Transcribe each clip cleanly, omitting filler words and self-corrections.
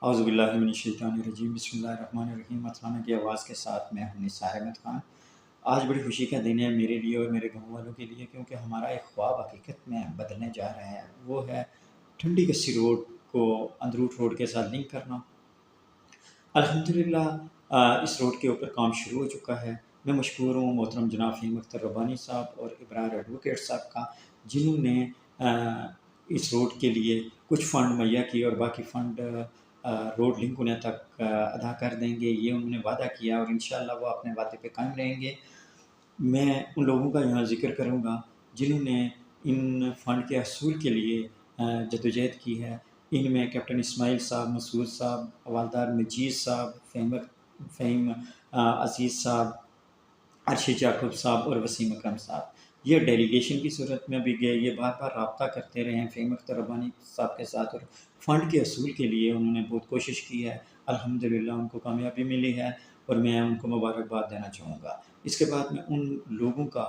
اعوذ باللہ من الشیطان الرجیم، بسم اللہ الرحمن الرحیم۔ اتھانہ کی آواز کے ساتھ میں ہوں نثار احمد خان۔ آج بڑی خوشی کا دن ہے میرے لیے اور میرے گاؤں والوں کے لیے، کیونکہ ہمارا ایک خواب حقیقت میں بدلنے جا رہا ہے۔ وہ ہے ٹھنڈی کسی روڈ کو اندروٹ روڈ کے ساتھ لنک کرنا۔ الحمدللہ اس روڈ کے اوپر کام شروع ہو چکا ہے۔ میں مشکور ہوں محترم جناب فہیم اختر ربانی صاحب اور ابرار ایڈوکیٹ صاحب کا، جنہوں نے اس روڈ کے لیے کچھ فنڈ مہیا کیے اور باقی فنڈ روڈ لنک ہونے تک ادا کر دیں گے، یہ انہوں نے وعدہ کیا اور انشاءاللہ وہ اپنے وعدے پہ قائم رہیں گے۔ میں ان لوگوں کا یہاں ذکر کروں گا جنہوں نے ان فنڈ کے حصول کے لیے جدوجہد کی ہے۔ ان میں کیپٹن اسماعیل صاحب، مسعود صاحب، حوالدار مجید صاحب، فہیم عزیز صاحب، ارشد یعقوب صاحب اور وسیم اکرم صاحب۔ یہ ڈیلیگیشن کی صورت میں بھی گئے، یہ بار بار رابطہ کرتے رہے ہیں فہیم اختر ربانی صاحب کے ساتھ، اور فنڈ کے حصول کے لیے انہوں نے بہت کوشش کی ہے۔ الحمدللہ ان کو کامیابی ملی ہے اور میں ان کو مبارکباد دینا چاہوں گا۔ اس کے بعد میں ان لوگوں کا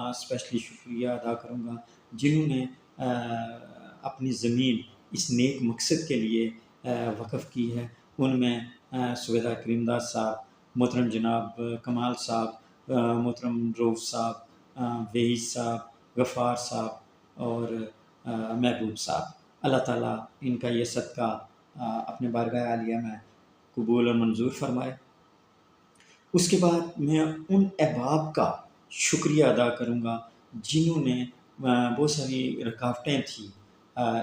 اسپیشلی شکریہ ادا کروں گا جنہوں نے اپنی زمین اس نیک مقصد کے لیے وقف کی ہے۔ ان میں صوبیدار کریم داس صاحب، محترم جناب کمال صاحب، محترم روف صاحب، وحید صاحب، غفار صاحب اور محبوب صاحب۔ اللہ تعالیٰ ان کا یہ صدقہ اپنے بارگاہ عالیہ میں قبول اور منظور فرمائے۔ اس کے بعد میں ان احباب کا شکریہ ادا کروں گا جنہوں نے بہت ساری رکاوٹیں تھیں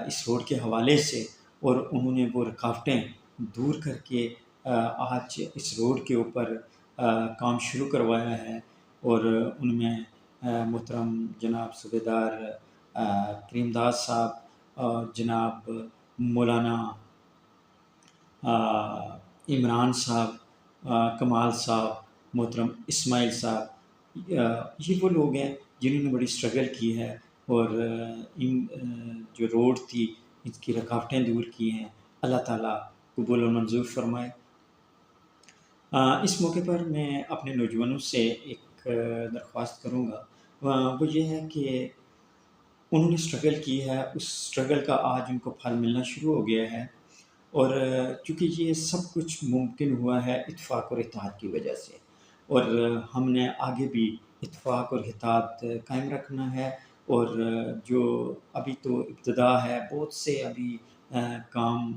اس روڈ کے حوالے سے، اور انہوں نے وہ رکاوٹیں دور کر کے آج اس روڈ کے اوپر کام شروع کروایا ہے۔ اور ان میں محترم جناب صوبیدار کریم داس صاحب، جناب مولانا عمران صاحب، کمال صاحب، محترم اسماعیل صاحب، یہ وہ لوگ ہیں جنہوں نے بڑی اسٹرگل کی ہے اور ان جو روڈ تھی اس کی رکاوٹیں دور کی ہیں۔ اللہ تعالیٰ قبول و منظور فرمائے۔ اس موقع پر میں اپنے نوجوانوں سے ایک درخواست کروں گا، وہ یہ ہے کہ انہوں نے اسٹرگل کی ہے، اس اسٹرگل کا آج ان کو پھل ملنا شروع ہو گیا ہے، اور چونکہ یہ سب کچھ ممکن ہوا ہے اتفاق اور اتحاد کی وجہ سے، اور ہم نے آگے بھی اتفاق اور اتحاد قائم رکھنا ہے۔ اور جو ابھی تو ابتدا ہے، بہت سے ابھی کام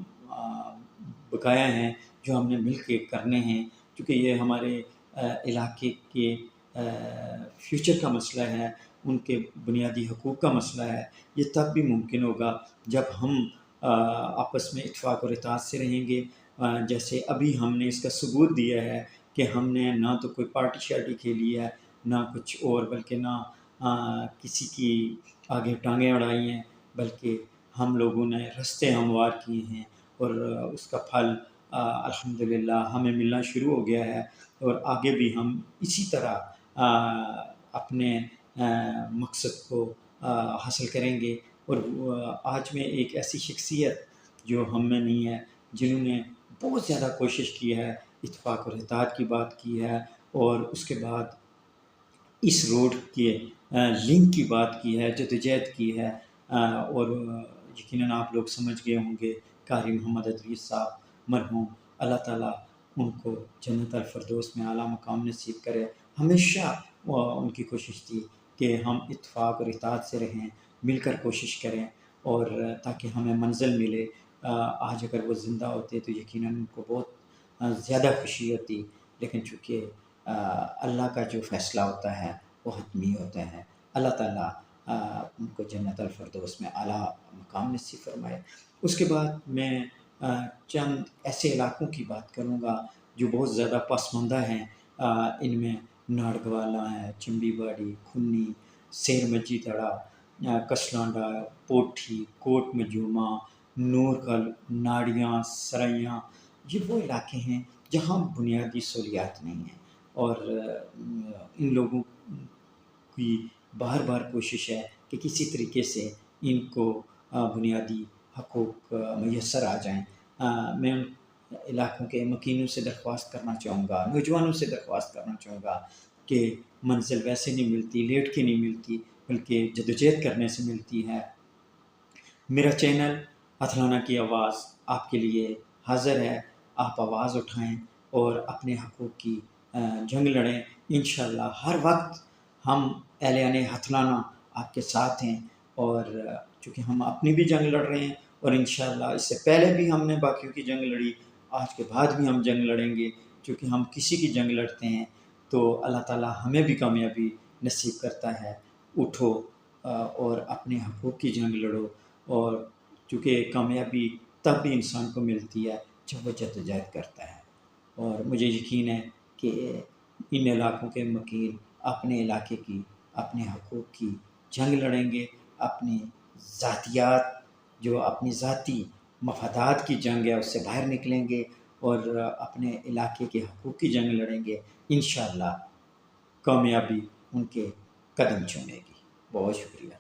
بقایا ہیں جو ہم نے مل کے کرنے ہیں، کیونکہ یہ ہمارے علاقے کے فیوچر کا مسئلہ ہے، ان کے بنیادی حقوق کا مسئلہ ہے۔ یہ تب بھی ممکن ہوگا جب ہم آپس میں اتفاق اور اتحاد سے رہیں گے، جیسے ابھی ہم نے اس کا ثبوت دیا ہے کہ ہم نے نہ تو کوئی پارٹی شارٹی کھیلی ہے، نہ کچھ اور، بلکہ نہ کسی کی آگے ٹانگیں اڑائی ہیں، بلکہ ہم لوگوں نے رستے ہموار کیے ہیں، اور اس کا پھل الحمدللہ ہمیں ملنا شروع ہو گیا ہے، اور آگے بھی ہم اسی طرح اپنے مقصد کو حاصل کریں گے۔ اور آج میں ایک ایسی شخصیت جو ہم میں نہیں ہے، جنہوں نے بہت زیادہ کوشش کی ہے، اتفاق اور اتحاد کی بات کی ہے، اور اس کے بعد اس روڈ کے لنک کی بات کی ہے، جدوجہد کی ہے، اور یقیناً آپ لوگ سمجھ گئے ہوں گے قاری محمد ادریس صاحب مرحوم، اللہ تعالیٰ ان کو جنت الفردوس میں اعلیٰ مقام نصیب کرے۔ ہمیشہ ان کی کوشش تھی کہ ہم اتفاق اور اتحاد سے رہیں، مل کر کوشش کریں، اور تاکہ ہمیں منزل ملے۔ آج اگر وہ زندہ ہوتے تو یقیناً ان کو بہت زیادہ خوشی ہوتی، لیکن چونکہ اللہ کا جو فیصلہ ہوتا ہے وہ حتمی ہوتا ہے۔ اللہ تعالیٰ ان کو جنت الفردوس میں اعلیٰ مقام نصیب فرمائے۔ اس کے بعد میں چند ایسے علاقوں کی بات کروں گا جو بہت زیادہ پسماندہ ہیں۔ ان میں ناڑگوالا ہے، چمبی باڑی، کھنی، سیر مجی تڑا، کسلانڈا، پوٹھی، کوٹ مجومہ، نورکل، ناڑیاں، سرائیاں، یہ وہ علاقے ہیں جہاں بنیادی سہولیات نہیں ہیں، اور ان لوگوں کی بار بار کوشش ہے کہ کسی طریقے سے ان کو بنیادی حقوق میسر آ جائیں۔ میں ان علاقوں کے مکینوں سے درخواست کرنا چاہوں گا، نوجوانوں سے درخواست کرنا چاہوں گا کہ منزل ویسے نہیں ملتی، لیٹ کے نہیں ملتی، بلکہ جدوجہد کرنے سے ملتی ہے۔ میرا چینل اتھلانہ کی آواز آپ کے لیے حاضر ہے، آپ آواز اٹھائیں اور اپنے حقوق کی جنگ لڑیں۔ انشاءاللہ ہر وقت ہم اہلیان ہتھلانہ آپ کے ساتھ ہیں، اور چونکہ ہم اپنی بھی جنگ لڑ رہے ہیں، اور انشاءاللہ اس سے پہلے بھی ہم نے باقیوں کی جنگ لڑی، آج کے بعد بھی ہم جنگ لڑیں گے، کیونکہ ہم کسی کی جنگ لڑتے ہیں تو اللہ تعالیٰ ہمیں بھی کامیابی نصیب کرتا ہے۔ اٹھو اور اپنے حقوق کی جنگ لڑو، اور چونکہ کامیابی تب بھی انسان کو ملتی ہے جب وہ جدوجہد کرتا ہے۔ اور مجھے یقین ہے کہ ان علاقوں کے مکین اپنے علاقے کی، اپنے حقوق کی جنگ لڑیں گے، اپنی ذاتیات، جو اپنی ذاتی مفادات کی جنگ ہے اس سے باہر نکلیں گے، اور اپنے علاقے کے حقوق کی جنگ لڑیں گے۔ انشاءاللہ کامیابی ان کے قدم چومے گی۔ بہت شکریہ۔